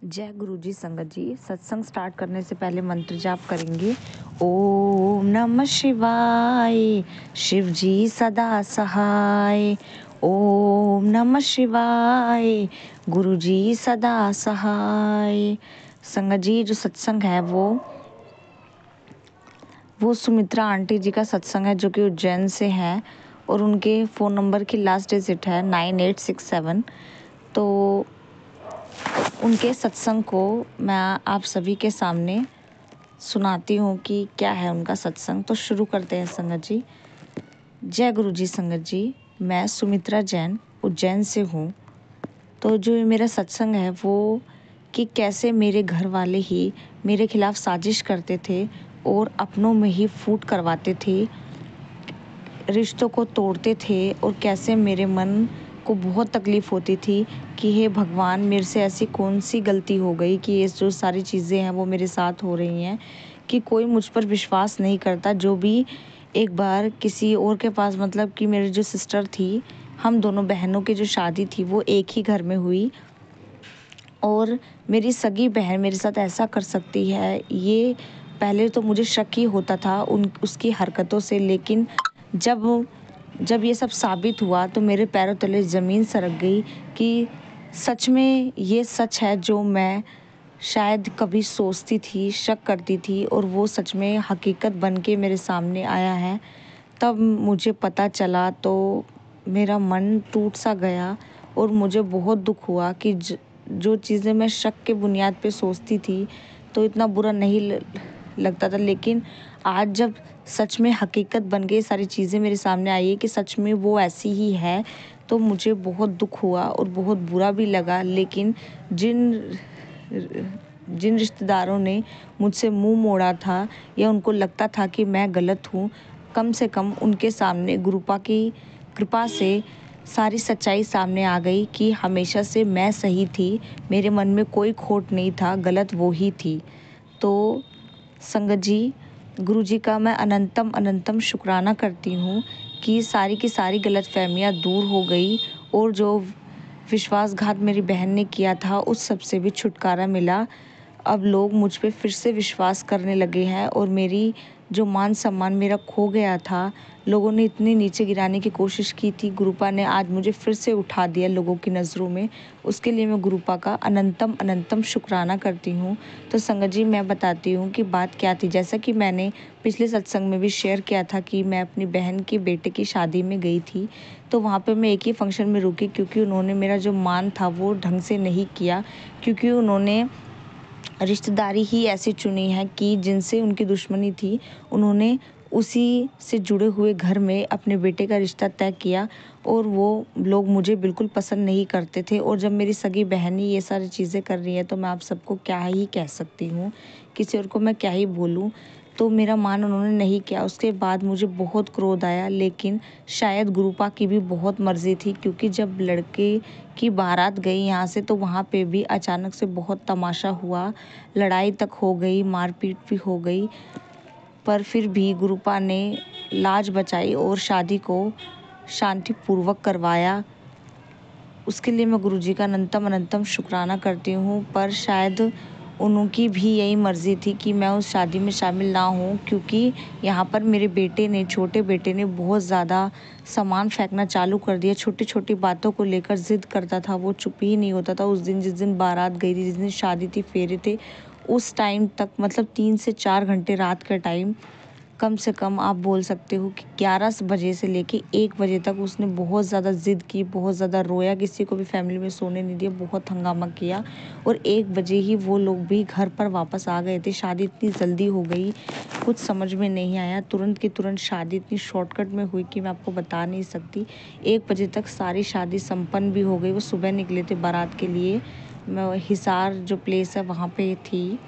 जय गुरु जी। संगत जी, सत्संग स्टार्ट करने से पहले मंत्र जाप करेंगे। ओम नमः शिवाय, शिव जी सदा सहाय। ओम नमः शिवाय, गुरु जी सदा सहाय। संगत जी, जो सत्संग है वो सुमित्रा आंटी जी का सत्संग है, जो कि उज्जैन से है और उनके फ़ोन नंबर की लास्ट डिजिट है 9867। तो उनके सत्संग को मैं आप सभी के सामने सुनाती हूँ कि क्या है उनका सत्संग। तो शुरू करते हैं संगत जी। जय गुरु जी। संगत जी, मैं सुमित्रा जैन उज्जैन से हूँ। तो जो मेरा सत्संग है वो कि कैसे मेरे घर वाले ही मेरे खिलाफ साजिश करते थे और अपनों में ही फूट करवाते थे, रिश्तों को तोड़ते थे, और कैसे मेरे मन को बहुत तकलीफ़ होती थी कि हे भगवान, मेरे से ऐसी कौन सी गलती हो गई कि ये जो सारी चीज़ें हैं वो मेरे साथ हो रही हैं, कि कोई मुझ पर विश्वास नहीं करता। जो भी एक बार किसी और के पास, मतलब कि मेरी जो सिस्टर थी, हम दोनों बहनों की जो शादी थी वो एक ही घर में हुई और मेरी सगी बहन मेरे साथ ऐसा कर सकती है, ये पहले तो मुझे शक ही होता था उसकी हरकतों से। लेकिन जब ये सब साबित हुआ तो मेरे पैरों तले ज़मीन सरक गई कि सच में ये सच है जो मैं शायद कभी सोचती थी, शक करती थी, और वो सच में हकीकत बन के मेरे सामने आया है। तब मुझे पता चला तो मेरा मन टूट सा गया और मुझे बहुत दुख हुआ कि जो चीज़ें मैं शक के बुनियाद पे सोचती थी तो इतना बुरा नहीं लगता था। लेकिन आज जब सच में हकीकत बन गई, सारी चीज़ें मेरे सामने आई है कि सच में वो ऐसी ही है, तो मुझे बहुत दुख हुआ और बहुत बुरा भी लगा। लेकिन जिन रिश्तेदारों ने मुझसे मुंह मोड़ा था या उनको लगता था कि मैं गलत हूँ, कम से कम उनके सामने गुरुपा की कृपा से सारी सच्चाई सामने आ गई कि हमेशा से मैं सही थी, मेरे मन में कोई खोट नहीं था, गलत वो ही थी। तो संगत जी, गुरु जी का मैं अनंतम शुक्राना करती हूँ कि सारी की सारी गलतफहमियाँ दूर हो गई और जो विश्वासघात मेरी बहन ने किया था उस सब से भी छुटकारा मिला। अब लोग मुझ पे फिर से विश्वास करने लगे हैं और मेरी जो मान सम्मान मेरा खो गया था, लोगों ने इतनी नीचे गिराने की कोशिश की थी, गुरुपा ने आज मुझे फिर से उठा दिया लोगों की नज़रों में। उसके लिए मैं गुरुपा का अनंतम शुक्राना करती हूँ। तो संगत जी, मैं बताती हूँ कि बात क्या थी। जैसा कि मैंने पिछले सत्संग में भी शेयर किया था कि मैं अपनी बहन की बेटे की शादी में गई थी, तो वहाँ पे मैं एक ही फंक्शन में रुकी क्योंकि उन्होंने मेरा जो मान था वो ढंग से नहीं किया, क्योंकि उन्होंने रिश्तेदारी ही ऐसी चुनी है कि जिनसे उनकी दुश्मनी थी, उन्होंने उसी से जुड़े हुए घर में अपने बेटे का रिश्ता तय किया और वो लोग मुझे बिल्कुल पसंद नहीं करते थे। और जब मेरी सगी बहन ही ये सारी चीज़ें कर रही है तो मैं आप सबको क्या ही कह सकती हूँ, किसी और को मैं क्या ही बोलूँ। तो मेरा मान उन्होंने नहीं किया। उसके बाद मुझे बहुत क्रोध आया, लेकिन शायद गुरुपा की भी बहुत मर्जी थी, क्योंकि जब लड़के की बारात गई यहाँ से तो वहाँ पे भी अचानक से बहुत तमाशा हुआ, लड़ाई तक हो गई, मारपीट भी हो गई। पर फिर भी गुरुपा ने लाज बचाई और शादी को शांतिपूर्वक करवाया। उसके लिए मैं गुरुजी का अनंतम शुक्राना करती हूँ। पर शायद उनकी भी यही मर्ज़ी थी कि मैं उस शादी में शामिल ना हूँ, क्योंकि यहाँ पर मेरे बेटे ने, छोटे बेटे ने बहुत ज़्यादा सामान फेंकना चालू कर दिया। छोटी छोटी बातों को लेकर ज़िद करता था, वो चुप ही नहीं होता था। उस दिन, जिस दिन बारात गई थी, जिस दिन शादी थी, फेरे थे, उस टाइम तक, मतलब 3 से 4 घंटे रात का टाइम, कम से कम आप बोल सकते हो कि 11 बजे से लेके 1 बजे तक उसने बहुत ज़्यादा ज़िद की, बहुत ज़्यादा रोया, किसी को भी फैमिली में सोने नहीं दिया, बहुत हंगामा किया। और 1 बजे ही वो लोग भी घर पर वापस आ गए थे। शादी इतनी जल्दी हो गई, कुछ समझ में नहीं आया। तुरंत की तुरंत शादी इतनी शॉर्टकट में हुई कि मैं आपको बता नहीं सकती। 1 बजे तक सारी शादी संपन्न भी हो गई। वो सुबह निकले थे बारात के लिए, हिसार जो प्लेस है वहाँ पे थी,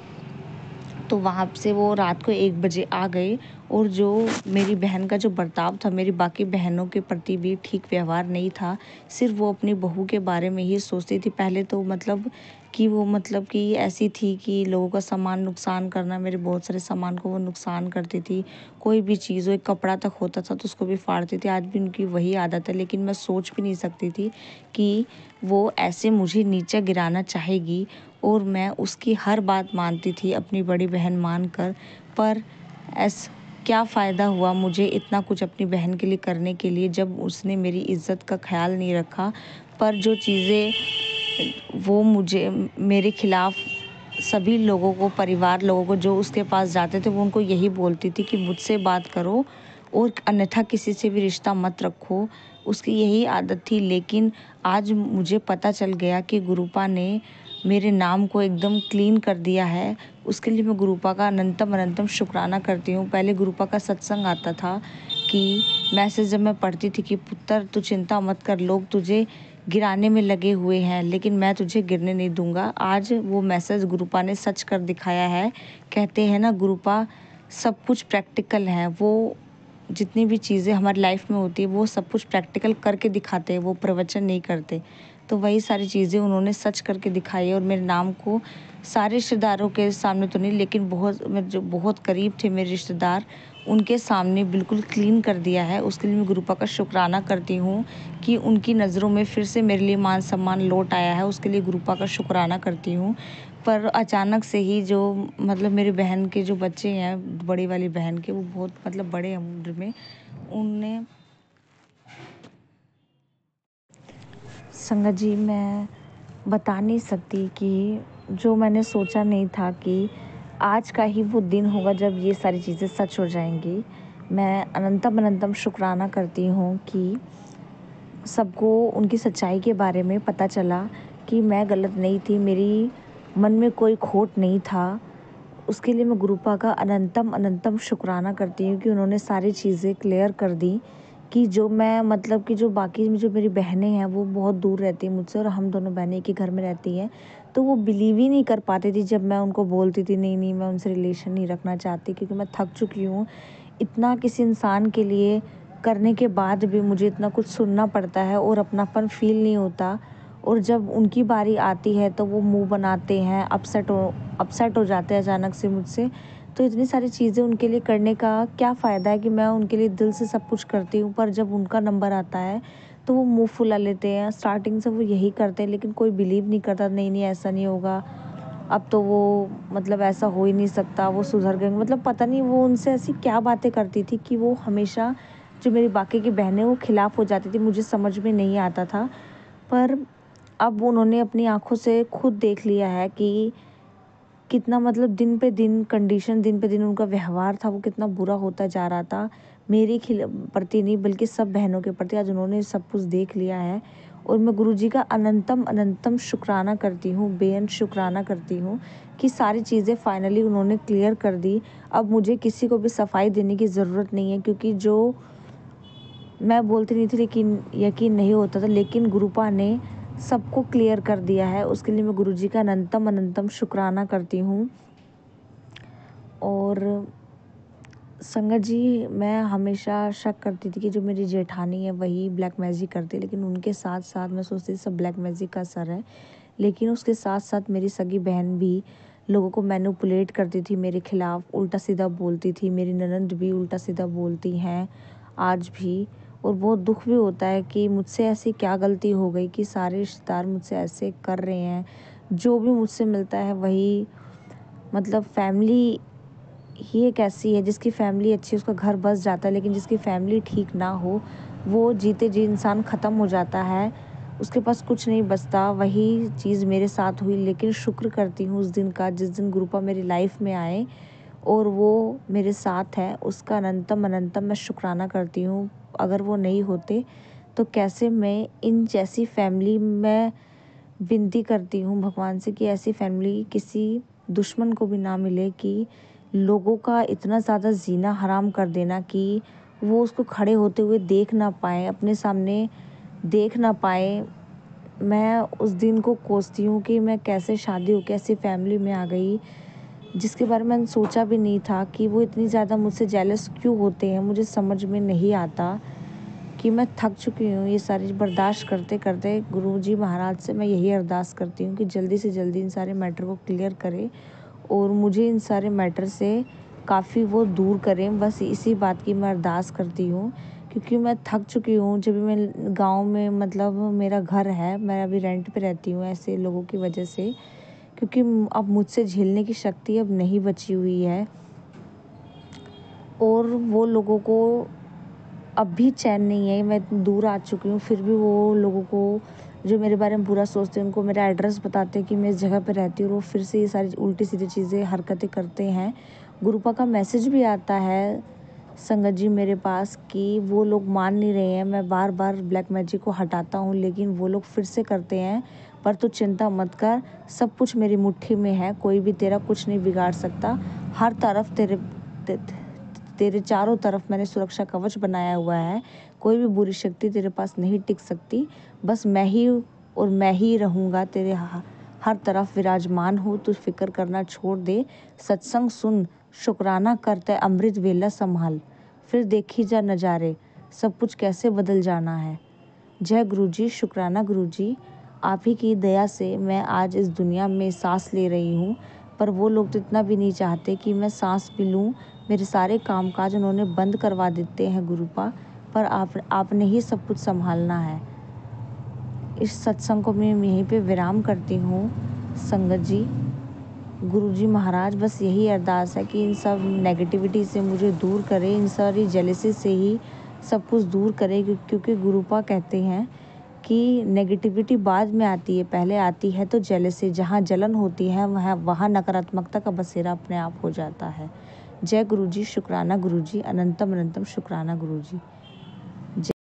तो वहाँ से वो रात को 1 बजे आ गए और जो मेरी बहन का जो बर्ताव था मेरी बाकी बहनों के प्रति भी ठीक व्यवहार नहीं था। सिर्फ वो अपनी बहू के बारे में ही सोचती थी। पहले तो मतलब कि वो मतलब कि ऐसी थी कि लोगों का सामान नुकसान करना, मेरे बहुत सारे सामान को वो नुकसान करती थी। कोई भी चीज़ हो, एक कपड़ा तक होता था तो उसको भी फाड़ती थी। आज भी उनकी वही आदत है, लेकिन मैं सोच भी नहीं सकती थी कि वो ऐसे मुझे नीचे गिराना चाहेगी। और मैं उसकी हर बात मानती थी अपनी बड़ी बहन मानकर। पर ऐसा क्या फ़ायदा हुआ मुझे इतना कुछ अपनी बहन के लिए करने के लिए, जब उसने मेरी इज़्ज़त का ख़्याल नहीं रखा। पर जो चीज़ें वो मुझे मेरे खिलाफ़ सभी लोगों को, परिवार लोगों को जो उसके पास जाते थे, वो उनको यही बोलती थी कि मुझसे बात करो और अन्यथा किसी से भी रिश्ता मत रखो। उसकी यही आदत थी। लेकिन आज मुझे पता चल गया कि गुरूपा ने मेरे नाम को एकदम क्लीन कर दिया है। उसके लिए मैं गुरूपा का अनंतम अनंतम शुक्राना करती हूँ। पहले गुरूपा का सत्संग आता था कि मैसेज जब मैं पढ़ती थी कि पुत्र तू चिंता मत कर, लोग तुझे गिराने में लगे हुए हैं लेकिन मैं तुझे गिरने नहीं दूंगा। आज वो मैसेज गुरूपा ने सच कर दिखाया है। कहते हैं ना, गुरूपा सब कुछ प्रैक्टिकल है। वो जितनी भी चीज़ें हमारी लाइफ में होती है वो सब कुछ प्रैक्टिकल करके दिखाते हैं, वो प्रवचन नहीं करते। तो वही सारी चीज़ें उन्होंने सच करके दिखाई है। और मेरे नाम को सारे रिश्तेदारों के सामने तो नहीं, लेकिन जो बहुत करीब थे मेरे रिश्तेदार, उनके सामने बिल्कुल क्लीन कर दिया है। उसके लिए मैं गुरूपा का शुक्राना करती हूँ कि उनकी नज़रों में फिर से मेरे लिए मान सम्मान लौट आया है। उसके लिए गुरूपा का शुक्राना करती हूँ। पर अचानक से ही जो मतलब मेरी बहन के जो बच्चे हैं, बड़ी वाली बहन के, वो बहुत मतलब बड़े हैं उम्र में, उनने संगत जी, मैं बता नहीं सकती कि जो मैंने सोचा नहीं था कि आज का ही वो दिन होगा जब ये सारी चीज़ें सच हो जाएंगी। मैं अनंतम अनंतम शुक्राना करती हूँ कि सबको उनकी सच्चाई के बारे में पता चला कि मैं गलत नहीं थी, मेरी मन में कोई खोट नहीं था। उसके लिए मैं गुरूपा का अनंतम अनंतम शुक्राना करती हूँ कि उन्होंने सारी चीज़ें क्लियर कर दी। कि जो मैं मतलब कि जो बाकी जो मेरी बहनें हैं वो बहुत दूर रहती हैं मुझसे, और हम दोनों बहनें एक ही घर में रहती हैं। तो वो बिलीव ही नहीं कर पाती थी जब मैं उनको बोलती थी नहीं नहीं मैं उनसे रिलेशन नहीं रखना चाहती, क्योंकि मैं थक चुकी हूँ इतना किसी इंसान के लिए करने के बाद भी मुझे इतना कुछ सुनना पड़ता है और अपनापन फील नहीं होता। और जब उनकी बारी आती है तो वो मुंह बनाते हैं, अपसेट हो जाते हैं अचानक से मुझसे। तो इतनी सारी चीज़ें उनके लिए करने का क्या फ़ायदा है कि मैं उनके लिए दिल से सब कुछ करती हूँ, पर जब उनका नंबर आता है तो वो मुंह फुला लेते हैं। स्टार्टिंग से वो यही करते हैं लेकिन कोई बिलीव नहीं करता, नहीं नहीं ऐसा नहीं होगा, अब तो वो मतलब ऐसा हो ही नहीं सकता, वो सुधर गए। मतलब पता नहीं वो उनसे ऐसी क्या बातें करती थी कि वो हमेशा जो मेरी बाकी की बहनें वो खिलाफ़ हो जाती थी, मुझे समझ में नहीं आता था। पर अब उन्होंने अपनी आँखों से खुद देख लिया है कि कितना मतलब दिन पे दिन कंडीशन, दिन पे दिन उनका व्यवहार था वो कितना बुरा होता जा रहा था। मेरी प्रति नहीं बल्कि सब बहनों के प्रति आज उन्होंने सब कुछ देख लिया है। और मैं गुरुजी का अनंतम अनंतम शुक्राना करती हूँ, बेअंत शुक्राना करती हूँ कि सारी चीज़ें फाइनली उन्होंने क्लियर कर दी। अब मुझे किसी को भी सफाई देने की ज़रूरत नहीं है, क्योंकि जो मैं बोलती नहीं थी लेकिन यकीन नहीं होता था, लेकिन गुरुपा ने सबको क्लियर कर दिया है। उसके लिए मैं गुरुजी का अनंतम अनंतम शुक्राना करती हूँ। और संगत जी, मैं हमेशा शक करती थी कि जो मेरी जेठानी है वही ब्लैक मैजिक करती है, लेकिन उनके साथ साथ मैं सोचती थी सब ब्लैक मैजिक का असर है। लेकिन उसके साथ साथ मेरी सगी बहन भी लोगों को मैनिपुलेट करती थी, मेरे खिलाफ़ उल्टा सीधा बोलती थी। मेरी ननंद भी उल्टा सीधा बोलती हैं आज भी। और बहुत दुख भी होता है कि मुझसे ऐसी क्या गलती हो गई कि सारे रिश्तेदार मुझसे ऐसे कर रहे हैं। जो भी मुझसे मिलता है वही मतलब फैमिली ही एक ऐसी है जिसकी फैमिली अच्छी है उसका घर बस जाता है, लेकिन जिसकी फैमिली ठीक ना हो वो जीते जी इंसान ख़त्म हो जाता है, उसके पास कुछ नहीं बचता। वही चीज़ मेरे साथ हुई, लेकिन शुक्र करती हूँ उस दिन का जिस दिन गुरुपा मेरी लाइफ में आए और वो मेरे साथ है, उसका अनंतम अनंतम मैं शुक्राना करती हूँ। अगर वो नहीं होते तो कैसे मैं इन जैसी फैमिली में विनती करती हूँ भगवान से कि ऐसी फैमिली किसी दुश्मन को भी ना मिले, कि लोगों का इतना ज़्यादा जीना हराम कर देना कि वो उसको खड़े होते हुए देख ना पाए, अपने सामने देख ना पाए। मैं उस दिन को कोसती हूँ कि मैं कैसे शादी हो के ऐसी फैमिली में आ गई जिसके बारे में मैंने सोचा भी नहीं था कि वो इतनी ज़्यादा मुझसे जेलस क्यों होते हैं। मुझे समझ में नहीं आता कि मैं थक चुकी हूँ ये सारी बर्दाश्त करते करते। गुरुजी महाराज से मैं यही अरदास करती हूँ कि जल्दी से जल्दी इन सारे मैटर को क्लियर करें और मुझे इन सारे मैटर से काफ़ी वो दूर करें। बस इसी बात की मैं अरदास करती हूँ, क्योंकि मैं थक चुकी हूँ। जब भी मैं गांव में मतलब मेरा घर है, मैं अभी रेंट पे रहती हूँ ऐसे लोगों की वजह से, क्योंकि अब मुझसे झेलने की शक्ति अब नहीं बची हुई है। और वो लोगों को अब भी चैन नहीं है। मैं इतनी दूर आ चुकी हूँ, फिर भी वो लोगों को जो मेरे बारे में बुरा सोचते हैं, उनको मेरा एड्रेस बताते हैं कि मैं इस जगह पे रहती हूँ, और वो फिर से ये सारी उल्टी सीधी चीज़ें हरकतें करते हैं। गुरुपा का मैसेज भी आता है संगत जी मेरे पास कि वो लोग मान नहीं रहे हैं। मैं बार बार ब्लैक मैजिक को हटाता हूँ, लेकिन वो लोग फिर से करते हैं। पर तू चिंता मत कर, सब कुछ मेरी मुट्ठी में है, कोई भी तेरा कुछ नहीं बिगाड़ सकता। हर तरफ तेरे चारों तरफ मैंने सुरक्षा कवच बनाया हुआ है। कोई भी बुरी शक्ति तेरे पास नहीं टिक सकती। बस मैं ही और मैं ही रहूँगा तेरे हर तरफ विराजमान हूँ। तू फिक्र करना छोड़ दे, सत्संग सुन, शुक्राना करते अमृत वेला संभाल, फिर देखी जा नज़ारे, सब कुछ कैसे बदल जाना है। जय गुरुजी, शुक्राना गुरुजी, आप ही की दया से मैं आज इस दुनिया में सांस ले रही हूँ। पर वो लोग तो इतना भी नहीं चाहते कि मैं सांस भी लूँ। मेरे सारे कामकाज उन्होंने बंद करवा देते हैं गुरुपा, पर आपने ही सब कुछ संभालना है। इस सत्संग को मैं यहीं पे विराम करती हूँ संगत जी। गुरुजी महाराज बस यही अरदास है कि इन सब नेगेटिविटी से मुझे दूर करें, इन सारी जेलसी से ही सब कुछ दूर करें, क्योंकि गुरुपा कहते हैं कि नेगेटिविटी बाद में आती है, पहले आती है तो जेलसी। जहाँ जलन होती है वहाँ नकारात्मकता का बसेरा अपने आप हो जाता है। जय गुरुजी, शुक्राना गुरुजी, अनंतम अनंतम शुक्राना गुरुजी।